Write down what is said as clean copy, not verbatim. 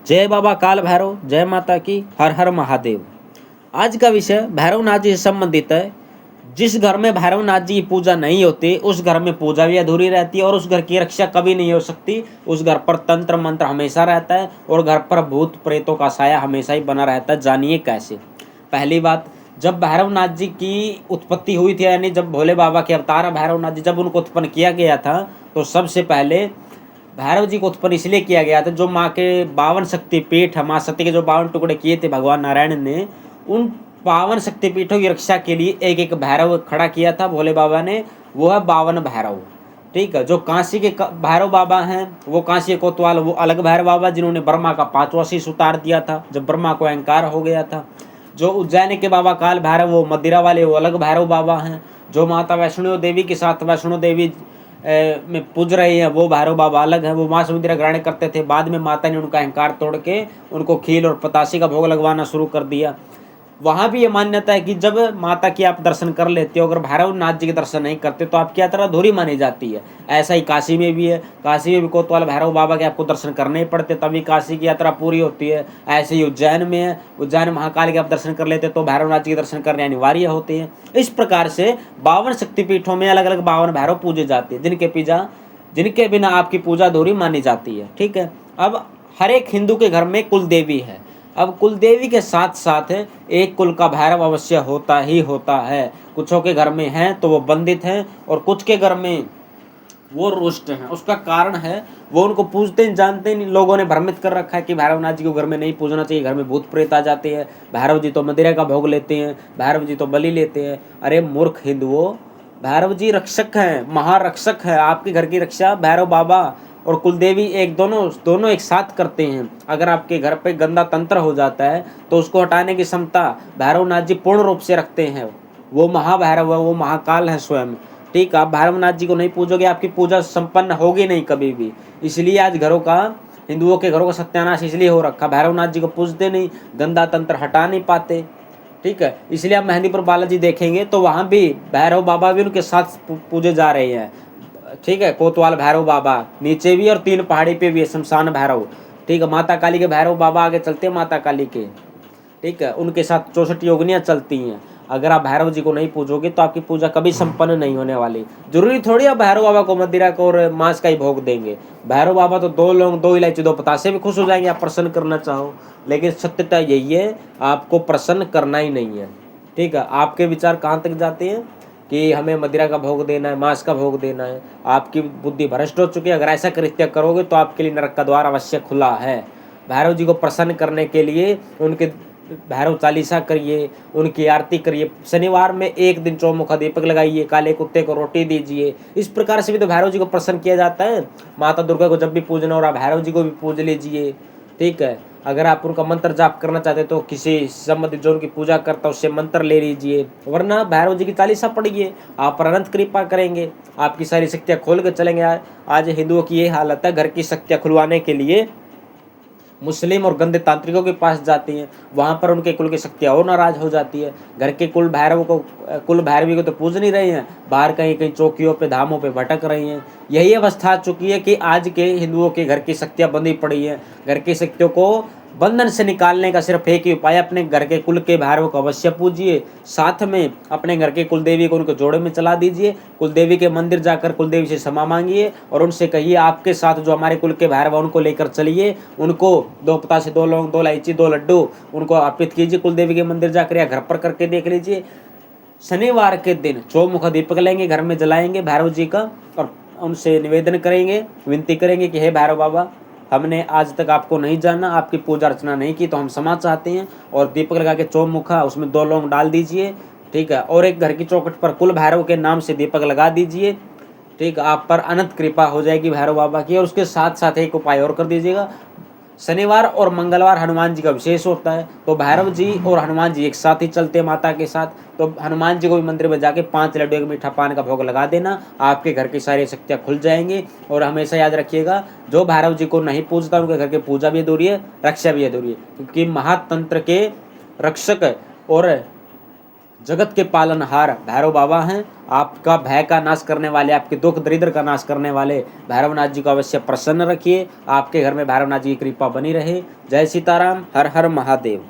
जय बाबा काल भैरव, जय माता की, हर हर महादेव। आज का विषय भैरवनाथ जी से संबंधित है। जिस घर में भैरवनाथ जी की पूजा नहीं होती उस घर में पूजा भी अधूरी रहती है और उस घर की रक्षा कभी नहीं हो सकती। उस घर पर तंत्र मंत्र हमेशा रहता है और घर पर भूत प्रेतों का साया हमेशा ही बना रहता है। जानिए कैसे। पहली बात, जब भैरवनाथ जी की उत्पत्ति हुई थी, यानी जब भोले बाबा के अवतार भैरवनाथ जी जब उनको उत्पन्न किया गया था, तो सबसे पहले भैरव जी को उत्पन्न इसलिए किया गया था, जो माँ के 52 शक्तिपीठ है, माँ सती के जो 52 टुकड़े किए थे भगवान नारायण ने, उन 52 शक्तिपीठों की रक्षा के लिए एक एक भैरव खड़ा किया था भोले बाबा ने। वो है 52 भैरव। ठीक है। जो काशी के भैरव बाबा हैं वो काशी के कोतवाल, वो अलग भैरव बाबा जिन्होंने ब्रह्मा का 5वां शीश उतार दिया था जब ब्रह्मा को अहंकार हो गया था। जो उज्जैन के बाबा काल भैरव, वो मदिरा वाले, वो अलग भैरव बाबा हैं। जो माता वैष्णो देवी के साथ वैष्णो देवी में पूज रहे हैं वो भैरव बाबा अलग है। वो माँ समुद्र ग्रहण करते थे, बाद में माता ने उनका अहंकार तोड़ के उनको खील और पतासे का भोग लगवाना शुरू कर दिया। वहाँ भी ये मान्यता है कि जब माता की आप दर्शन कर लेते हो, अगर भैरवनाथ जी के दर्शन नहीं करते तो आपकी यात्रा अधूरी मानी जाती है। ऐसा ही काशी में भी है। काशी में भी कोतवाल भैरव बाबा के आपको दर्शन करने ही पड़ते तभी काशी की यात्रा पूरी होती है। ऐसे ही उज्जैन में है, उज्जैन महाकाल के आप दर्शन कर लेते तो भैरवनाथ जी के दर्शन करने अनिवार्य होते हैं। इस प्रकार से 52 शक्तिपीठों में अलग अलग 52 भैरव पूजे जाते हैं, जिनके बिना आपकी पूजा अधूरी मानी जाती है। ठीक है। अब हर एक हिंदू के घर में कुल देवी है। अब कुल देवी के साथ साथ एक कुल का भैरव अवश्य होता ही होता है। कुछों के घर में हैं तो वो बंदित हैं और कुछ के घर में वो रुष्ट हैं। उसका कारण है वो उनको पूजते नहीं, जानते नहीं। लोगों ने भ्रमित कर रखा है कि भैरवनाथ जी को घर में नहीं पूजना चाहिए, घर में भूत प्रेत आ जाते हैं, भैरव जी तो मदिरा का भोग लेते हैं, भैरव जी तो बलि लेते हैं। अरे मूर्ख हिंदुओं, भैरव जी रक्षक हैं, महारक्षक है। आपके घर की रक्षा भैरव बाबा और कुलदेवी दोनों एक साथ करते हैं। अगर आपके घर पे गंदा तंत्र हो जाता है तो उसको हटाने की क्षमता भैरवनाथ जी पूर्ण रूप से रखते हैं। वो महाभैरव है, वो महाकाल है स्वयं। ठीक है। आप भैरवनाथ जी को नहीं पूजोगे, आपकी पूजा संपन्न होगी नहीं कभी भी। इसलिए आज हिंदुओं के घरों का सत्यानाश इसलिए हो रखा। भैरवनाथ जी को पूजते नहीं, गंदा तंत्र हटा नहीं पाते। ठीक है। इसलिए आप मेहंदीपुर बालाजी देखेंगे तो वहाँ भी भैरव बाबा भी उनके साथ पूजे जा रहे हैं। ठीक है। कोतवाल भैरव बाबा नीचे भी और 3 पहाड़ी पे भी है शमशान भैरव। ठीक है। माता काली के भैरव बाबा आगे चलते हैं, माता काली के। ठीक है। उनके साथ 64 योगिनियाँ चलती हैं। अगर आप भैरव जी को नहीं पूजोगे तो आपकी पूजा कभी संपन्न नहीं होने वाली। जरूरी थोड़ी आप भैरव बाबा को मदिरा को और मांस का ही भोग देंगे। भैरव बाबा तो 2 लौंग 2 इलायची 2 पतासे भी खुश हो जाएंगे आप प्रसन्न करना चाहो। लेकिन सत्यता यही है, आपको प्रसन्न करना ही नहीं है। ठीक है। आपके विचार कहाँ तक जाते हैं कि हमें मदिरा का भोग देना है, मांस का भोग देना है। आपकी बुद्धि भ्रष्ट हो चुकी है। अगर ऐसा कृत्य करोगे तो आपके लिए नरक का द्वार अवश्य खुला है। भैरव जी को प्रसन्न करने के लिए उनके भैरव चालीसा करिए, उनकी आरती करिए। शनिवार में एक दिन चौमुखा दीपक लगाइए, काले कुत्ते को रोटी दीजिए। इस प्रकार से भी तो भैरव जी को प्रसन्न किया जाता है। माता दुर्गा को जब भी पूजना हो रहा, भैरव जी को भी पूज लीजिए। ठीक है। अगर आप उनका मंत्र जाप करना चाहते तो किसी संबंधित जो उनकी पूजा करता है उससे मंत्र ले लीजिए, वरना भैरव जी की चालीसा पढ़िए। आप पर अनंत कृपा करेंगे, आपकी सारी शक्तियाँ खोल कर चलेंगे। आज हिंदुओं की ये हालत है, घर की शक्तियाँ खुलवाने के लिए मुस्लिम और गंदे तांत्रिकों के पास जाती हैं। वहाँ पर उनके कुल की शक्तियाँ और नाराज हो जाती है। घर के कुल भैरवी को तो पूज नहीं रहे हैं, बाहर कहीं कहीं चौकियों पे धामों पे भटक रही हैं। यही अवस्था आ चुकी है कि आज के हिंदुओं के घर की शक्तियाँ बंधी पड़ी हैं। घर की शक्तियों को बंधन से निकालने का सिर्फ एक ही उपाय, अपने घर के कुल के भैरव को अवश्य पूजिए। साथ में अपने घर के कुलदेवी को उनके जोड़े में चला दीजिए। कुलदेवी के मंदिर जाकर कुलदेवी से क्षमा मांगिए और उनसे कहिए आपके साथ जो हमारे कुल के भैरव उनको लेकर चलिए। उनको 2 पतासे, 2 लौंग, 2 इलायची, 2 लड्डू उनको अर्पित कीजिए कुलदेवी के मंदिर जाकर, या घर पर करके देख लीजिए। शनिवार के दिन चौमुखा दीपक लेंगे, घर में जलाएंगे भैरव जी का और उनसे निवेदन करेंगे, विनती करेंगे कि हे भैरव बाबा, हमने आज तक आपको नहीं जाना, आपकी पूजा अर्चना नहीं की, तो हम क्षमा चाहते हैं। और दीपक लगा के चौमुखा उसमें 2 लौंग डाल दीजिए। ठीक है। और एक घर की चौखट पर कुल भैरव के नाम से दीपक लगा दीजिए। ठीक है। आप पर अनंत कृपा हो जाएगी भैरव बाबा की। और उसके साथ साथ एक उपाय और कर दीजिएगा, शनिवार और मंगलवार हनुमान जी का विशेष होता है, तो भैरव जी और हनुमान जी एक साथ ही चलते हैं माता के साथ। तो हनुमान जी को भी मंदिर में जाके 5 लड्डू एक मीठा पान का भोग लगा देना, आपके घर की सारी शक्तियाँ खुल जाएंगी। और हमेशा याद रखिएगा, जो भैरव जी को नहीं पूजता उनके घर की पूजा भी अधूरी है, रक्षा भी अधूरी है। क्योंकि महातंत्र के रक्षक और जगत के पालनहार भैरव बाबा हैं। आपका भय का नाश करने वाले, आपके दुख दरिद्र का नाश करने वाले भैरवनाथ जी को अवश्य प्रसन्न रखिए। आपके घर में भैरवनाथ जी की कृपा बनी रहे। जय सीताराम, हर हर महादेव।